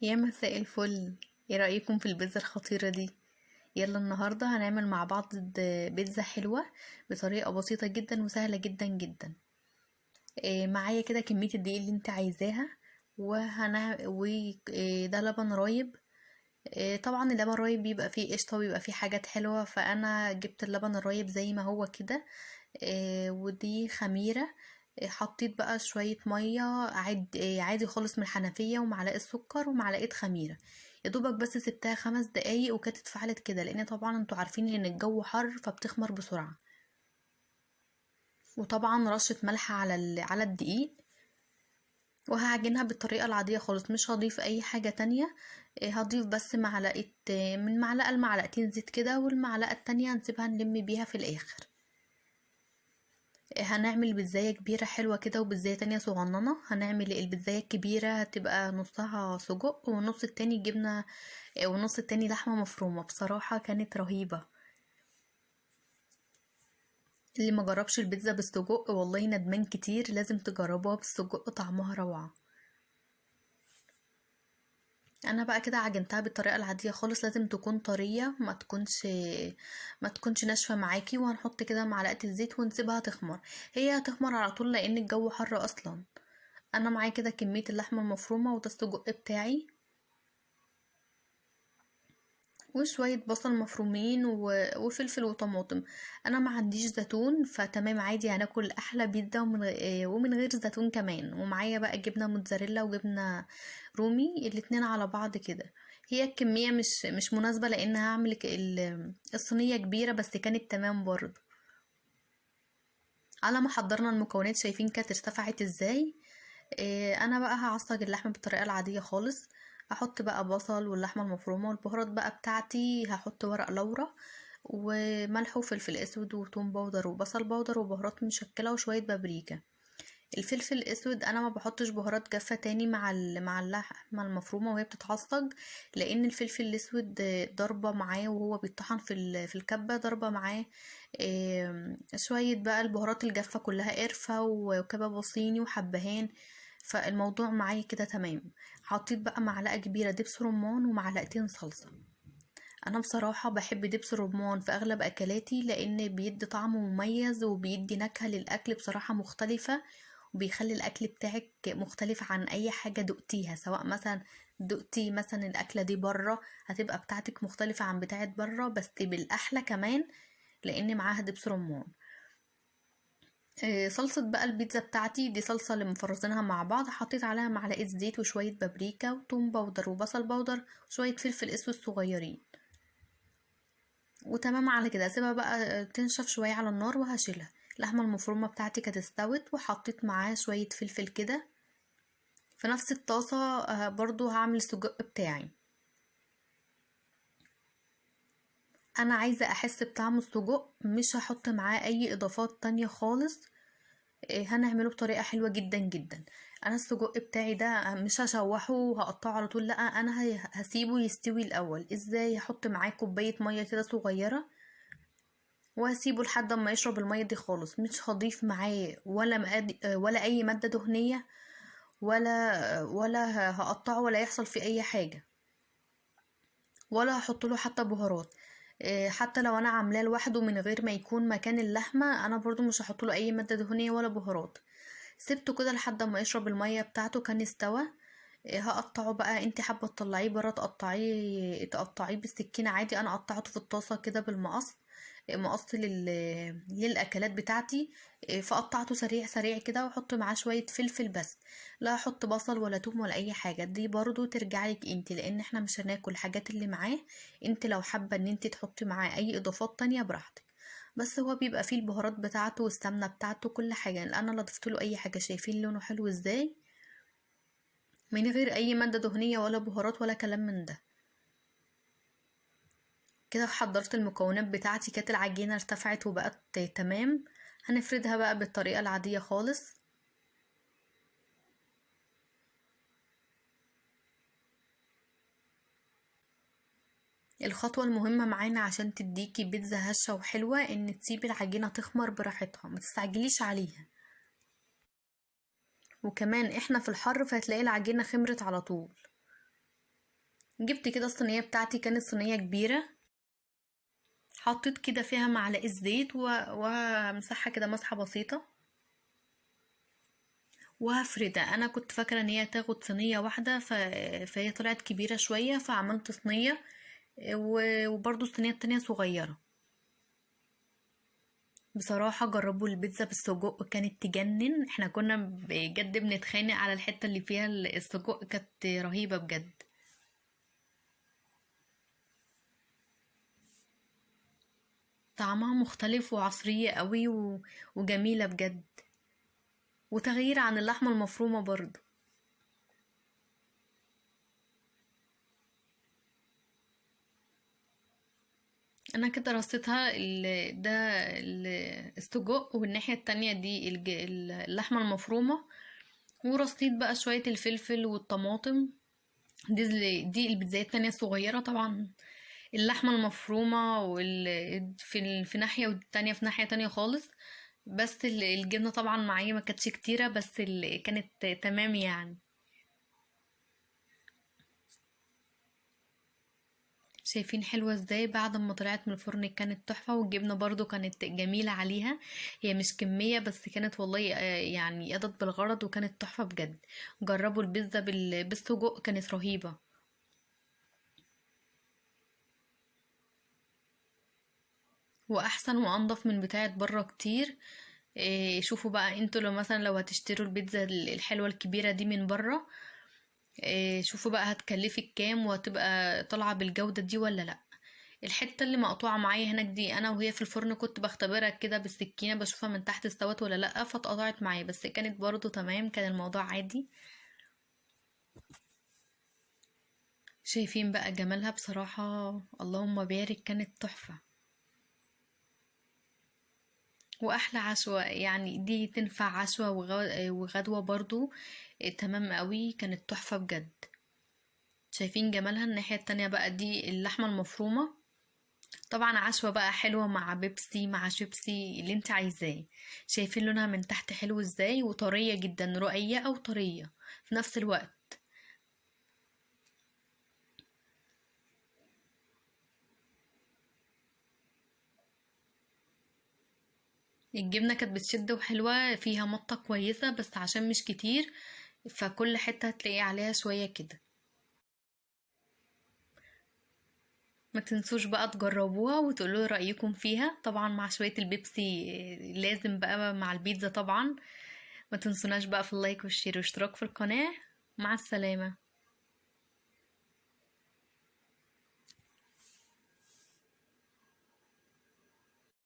يا مساء الفل. ايه رأيكم في البيتزا الخطيرة دي؟ يلا النهاردة هنعمل مع بعض بيتزا حلوة بطريقة بسيطة جدا وسهلة جدا جدا. معايا كده كمية الدقيق اللي انت عايزاها. وده لبن رايب. طبعا اللبن رايب بيبقى فيه قشطة وبيبقى فيه حاجات حلوة، فانا جبت اللبن الرايب زي ما هو كده. ودي خميرة. حطيت بقى شوية مية عادي خالص من الحنفية، ومعلقة سكر ومعلقة خميرة. يا دوبك بس سبتها 5 دقايق وكانت اتفعلت كده، لان طبعا انتوا عارفين ان الجو حر فبتخمر بسرعة. وطبعا رشة ملح على الدقيق. وهعجنها بالطريقة العادية خالص، مش هضيف اي حاجة تانية. هضيف بس معلقة، من معلقة لمعلقتين زيت كده، والمعلقة التانية هنسيبها نلم بيها في الاخر. هنعمل بيتزاية كبيرة حلوة كده وبيتزاية تانية صغننة. هنعمل البيتزاية الكبيرة هتبقى نصها سجق ونص التاني جبنة، ونص التاني لحمة مفرومة. بصراحة كانت رهيبة. اللي ما جربش البيتزا بالسجق والله ندمان كتير، لازم تجربوها بالسجق، طعمها روعة. انا بقى كده عجنتها بالطريقة العادية خالص، لازم تكون طرية، ما تكونش ناشفة معاكي. وهنحط كده معلقة الزيت ونسيبها تخمر. هي هتخمر على طول لان الجو حر اصلا. انا معايا كده كمية اللحمة المفرومة وده السجق بتاعي، وشوية بصل مفرومين وفلفل وطماطم. انا ما عنديش زيتون، فتمام عادي هناكل احلى بيتزا ومن غير زيتون كمان. ومعايا بقى جبنة موتزاريلا وجبنة رومي، الاتنين على بعض كده. هي الكمية مش مناسبة لان هعمل الصينية كبيرة، بس كانت تمام برضه. على ما حضرنا المكونات شايفين كانت ارتفعت ازاي. انا بقى هعصج اللحمه بالطريقه العاديه خالص. هحط بقى بصل واللحمه المفرومه والبهارات بقى بتاعتي. هحط ورق لورا وملح وفلفل اسود وتوم باودر وبصل باودر وبهارات مشكله وشويه بابريكا. الفلفل الاسود انا ما بحطش بهارات جافه تاني مع اللحمه المفرومه وهي بتتعصج، لان الفلفل الاسود ضربه معاه وهو بيطحن في الكبه، ضربه معاه. شويه بقى البهارات الجافه كلها قرفه وكباب صيني وحبهان. فالموضوع معايا كده تمام. حطيت بقى معلقه كبيره دبس رمان ومعلقتين صلصه. انا بصراحه بحب دبس الرمان في اغلب اكلاتي، لان بيدي طعم مميز وبيدي نكهه للاكل بصراحه مختلفه. وبيخلي الاكل بتاعك مختلف عن اي حاجه دقتيها، سواء مثلا دقتي مثلا الاكله دي بره، هتبقى بتاعتك مختلفه عن بتاعت بره، بس بالاحلى كمان لان معاها دبس رمان. صلصة بقى البيتزا بتاعتي دي صلصة اللي مفرزينها مع بعض. حطيت عليها معلقة زيت وشوية بابريكا وتوم باودر وبصل باودر وشوية فلفل اسود صغيرين. وتمام على كده، اسيبها بقى تنشف شوية على النار وهشيلها. اللحمة المفرومة بتاعتي كانت استوت، وحطيت معاها شوية فلفل كده. في نفس الطاسة برضو هعمل السجق بتاعي. انا عايزة احس بطعم السجق، مش هحط معاه اي اضافات تانية خالص. هنعمله بطريقة حلوة جدا جدا. انا السجق بتاعي ده مش هشوحه وهقطعه على طول، لا انا هسيبه يستوي الاول. ازاي؟ هحط معاه كوباية مية كده صغيرة، وهسيبه لحد ما يشرب المية دي خالص. مش هضيف معاه ولا اي مادة دهنية، ولا هقطعه ولا يحصل فيه اي حاجة، ولا هحط له حتى بهارات. حتى لو انا عاملاه لوحده من غير ما يكون مكان اللحمة، انا برضو مش هحط له اي مادة دهنية ولا بهارات. سبته كده لحد ما يشرب المية بتاعته، كان استوى. هقطعه بقى. انت حابة تطلعيه برا تقطعيه بالسكينة عادي. انا قطعته في الطاسة كده بالمقص، مقص للاكلات بتاعتي. فقطعته سريع سريع كده، واحط معاه شوية فلفل بس. لا احط بصل ولا توم ولا اي حاجة، دي برضو ترجعلك انت، لان احنا مش هناكل الحاجات اللي معاه. انت لو حابة ان انت تحطي معاه اي اضافات تانية براحتك. بس هو بيبقى فيه البهارات بتاعته والسمنة بتاعته كل حاجة. انا لا ضفت له اي حاجة. شايفين لونه حلو ازاي؟ من غير اي مادة دهنية ولا بهارات ولا كلام من ده. كده حضرت المكونات بتاعتي، كانت العجينة ارتفعت وبقت تمام. هنفردها بقى بالطريقة العادية خالص. الخطوة المهمة معانا عشان تديكي بيتزا هشة وحلوة، ان تسيبي العجينة تخمر براحتها، ما تستعجليش عليها. وكمان احنا في الحر، فهتلاقي العجينة خمرت على طول. جبت كده الصينية بتاعتي، كانت صينية كبيرة، حطيت كده فيها معلقة زيت وهمسحها كده مسحة بسيطة وهفردها. انا كنت فاكرة ان هي تاخد صينية واحدة فهي طلعت كبيرة شوية، فعملت صينية وبرضو الصينية التانية صغيرة. بصراحة جربوا البيتزا بالسجق، كانت تجنن. احنا كنا بجد بنتخانق على الحتة اللي فيها السجق، كانت رهيبة بجد. طعمها مختلف وعصرية قوي وجميلة بجد، وتغيير عن اللحمة المفرومة برضو. انا كده رصيتها السجق، والناحية التانية دي اللحمة المفرومة، ورصيت بقى شوية الفلفل والطماطم. دي البيتزاية التانية الصغيرة طبعا. اللحمة المفرومة في ناحية، والتانية في ناحية تانية خالص. بس الجبنة طبعا معايا ما كانتش كتيرة، بس كانت تمام يعني. شايفين حلوة ازاي بعد ما طلعت من الفرن؟ كانت تحفة، والجبنة برضو كانت جميلة عليها. هي مش كمية بس كانت والله يعني أدت بالغرض، وكانت تحفة بجد. جربوا البيتزا بالسجق، كانت رهيبة. واحسن وانضف من بتاعه بره كتير. شوفوا بقى انتوا لو مثلا لو هتشتروا البيتزا الحلوة الكبيرة دي من بره، شوفوا بقى هتكلفك كام، وهتبقى طالعة بالجودة دي ولا لا. الحتة اللي مقطوعة معايا هناك دي، انا وهي في الفرن كنت بختبرها كده بالسكينة، بشوفها من تحت استوت ولا لا، فاتقطعت معايا، بس كانت برضو تمام، كان الموضوع عادي. شايفين بقى جمالها بصراحة؟ اللهم بارك، كانت تحفة. واحلى عشوة يعني، دي تنفع عشوة وغدوة برضو. تمام قوي، كانت تحفة بجد. شايفين جمالها؟ الناحية التانية بقى دي اللحمة المفرومة. طبعا عشوة بقى حلوة مع بيبسي مع شيبسي اللي انت عايزاه. شايفين لونها من تحت حلو ازاي، وطرية جدا، رقيقة وطرية في نفس الوقت. الجبنة كانت بتشد وحلوة، فيها مطة كويسة بس عشان مش كتير، فكل حتة هتلاقي عليها شوية كده. ما تنسوش بقى تجربوها وتقولوا رأيكم فيها، طبعا مع شوية البيبسي لازم بقى مع البيتزا طبعا. ما تنسوناش بقى في اللايك والشير واشتراك في القناة. مع السلامة.